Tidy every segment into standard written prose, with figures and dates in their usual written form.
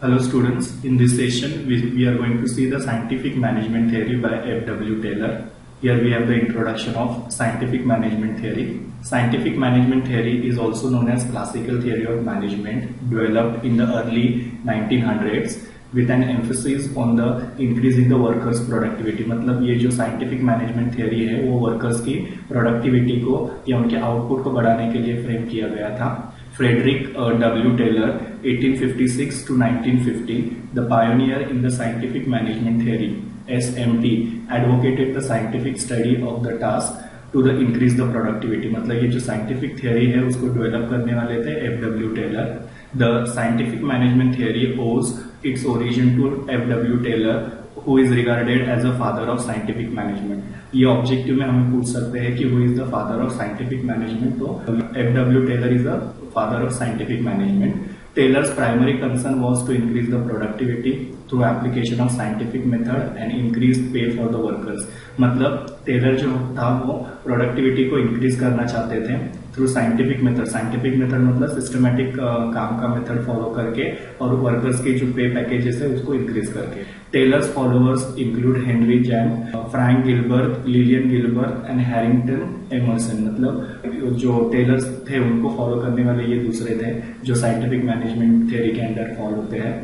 Hello students, in this session we are going to see the scientific management theory by F.W. Taylor. Here we have the introduction of scientific management theory. Scientific management theory is also known as classical theory of management, developed in the early 1900s with an emphasis on the increasing the workers productivity. मतलब ये जो scientific management theory है वो workers की productivity को या उनके output को बढ़ाने के लिए frame किया गया था. Frederick W. Taylor, 1856 to 1950, the pioneer in the scientific management theory, SMT, advocated the scientific study of the task to the increase the productivity. मतलब ये जो scientific theory है उसको develop करने वाले थे F.W. Taylor. The scientific management theory owes its origin to F.W. Taylor, who is regarded as a father of scientific management. ये objective में हमें पूछ सकते हैं कि who is the father of scientific management, तो F.W. Taylor is the father of scientific management. Taylor's primary concern was to increase the productivity through application of scientific method and increased pay for the workers. मतलब Taylor जो था वो productivity को increase करना चाहते थे through scientific method. Scientific method मतलब systematic काम का मेथड फॉलो करके और वर्कर्स के जो पे पैकेजेस है उसको इंक्रीज करके. टेलर्स फॉलोअर्स इंक्लूड हेनरी जैन, Frank Gilbert, Lillian Gilbert and Harrington Emerson. मतलब जो टेलर्स थे उनको फॉलो करने वाले ये दूसरे थे जो साइंटिफिक मैनेजमेंट थ्योरी के अंडर फॉलो होते हैं.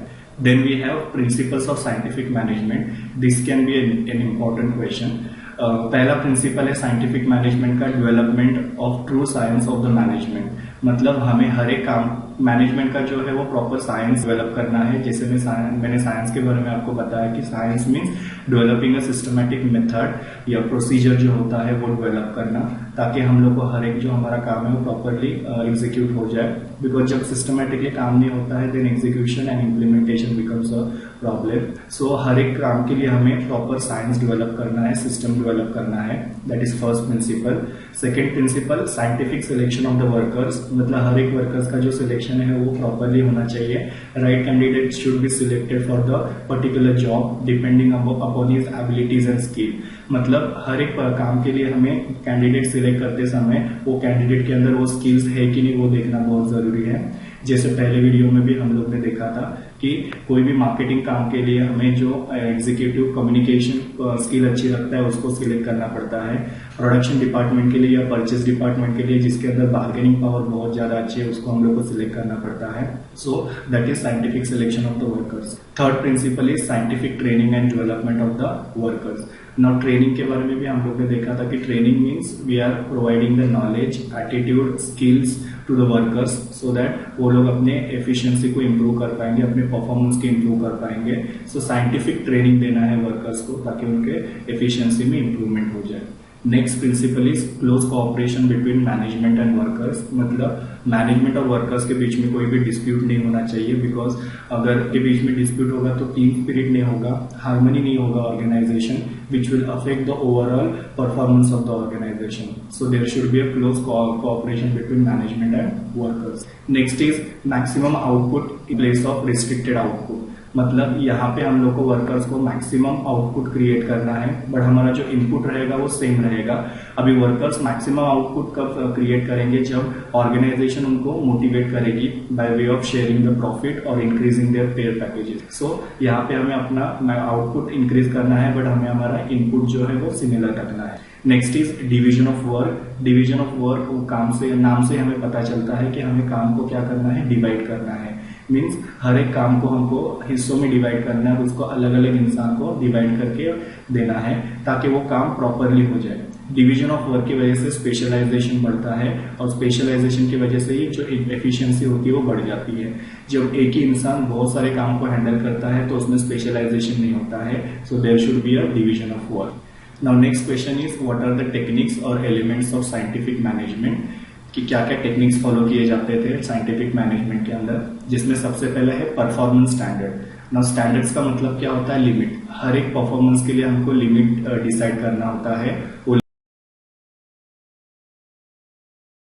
Then we have principles of scientific management. This can be an important question. पहला प्रिंसिपल है साइंटिफिक मैनेजमेंट का development of true science of the management. मतलब हमें हर एक काम मैनेजमेंट का जो है वो प्रॉपर साइंस डेवलप करना है. जैसे मैंने साइंस के बारे में आपको बताया कि science means developing a systematic method या प्रोसीजर जो होता है वो डेवलप करना ताकि हम लोग को हर एक जो हमारा काम है वो प्रॉपरली एग्जीक्यूट हो जाए. बिकॉज जब सिस्टमेटिकली काम नहीं होता है then execution and implementation becomes a problem. So हर एक काम के लिए हमें प्रॉपर साइंस डेवलप करना है, सिस्टम डेवलप करना है. That is first principle. Second principle scientific selection of the workers. मतलब हर एक वर्कर्स का जो सिलेक्शन है वो प्रॉपरली होना चाहिए. Right candidate should be selected for the particular job depending upon his abilities and skill. मतलब हर एक काम के लिए हमें कैंडिडेट सिलेक्ट करते समय वो कैंडिडेट के अंदर वो स्किल्स है कि नहीं वो देखना बहुत जरूरी है. जैसे पहले वीडियो में भी हम लोग ने देखा था कि कोई भी मार्केटिंग काम के लिए हमें जो एग्जीक्यूटिव कम्युनिकेशन स्किल अच्छी लगता है उसको सिलेक्ट करना पड़ता है. प्रोडक्शन डिपार्टमेंट के लिए या परचेज डिपार्टमेंट के लिए जिसके अंदर बार्गेनिंग पावर बहुत ज्यादा अच्छी है उसको हम लोग को सिलेक्ट करना पड़ता है. So that is scientific selection of the workers. Third principal is scientific training and development of the workers. Now training के बारे में भी हम लोग ने देखा था कि training means we are providing the knowledge, attitude, skills to the workers so that वो लोग अपने एफिशिएंसी को इम्प्रूव कर पाएंगे, अपने परफॉर्मेंस को इम्प्रूव कर पाएंगे. सो साइंटिफिक ट्रेनिंग देना है वर्कर्स को ताकि उनके एफिशिएंसी में इम्प्रूवमेंट हो जाए. Next principle is close cooperation between management and workers. मतलब मैनेजमेंट और वर्कर्स के बीच में कोई भी डिस्प्यूट नहीं होना चाहिए. बिकॉज अगर के बीच में डिस्प्यूट होगा तो टीम स्पिरिट नहीं होगा, हार्मनी नहीं होगा organisation, which will affect the overall performance of the organisation. So there should be a close cooperation between management and workers. Next is maximum output in place of restricted output. मतलब यहाँ पे हम लोग को workers को maximum output create करना है but हमारा जो इनपुट रहेगा वो सेम रहेगा. अभी वर्कर्स मैक्सिमम आउटपुट कब क्रिएट करेंगे जब ऑर्गेनाइजेशन उनको मोटिवेट करेगी by way of sharing the profit और इंक्रीजिंग देयर पेयर पैकेजेस. सो यहाँ पे हमें अपना आउटपुट इंक्रीज करना है बट हमें हमारा इनपुट जो है वो सिमिलर रखना है. Next is division of work. Division of work काम से नाम से हमें पता चलता है कि हमें काम को क्या करना है, डिवाइड करना है. मीन्स हर एक काम को हमको हिस्सों में डिवाइड करना है और उसको अलग अलग इंसान को डिवाइड करके देना है ताकि वो काम प्रॉपरली हो जाए. डिवीजन ऑफ वर्क की वजह से स्पेशलाइजेशन बढ़ता है और स्पेशलाइजेशन की वजह से ही जो एफिशिएंसी होती है वो बढ़ जाती है. जब एक ही इंसान बहुत सारे काम को हैंडल करता है तो उसमें स्पेशलाइजेशन नहीं होता है. So there should be a division of work. Now next question is what are the techniques और एलिमेंट्स ऑफ साइंटिफिक मैनेजमेंट. कि क्या क्या टेक्निक्स फॉलो किए जाते थे साइंटिफिक मैनेजमेंट के अंदर, जिसमें सबसे पहले है परफॉर्मेंस स्टैंडर्ड. नाउ स्टैंडर्ड्स का मतलब क्या होता है, लिमिट. हर एक परफॉर्मेंस के लिए हमको लिमिट डिसाइड करना होता है.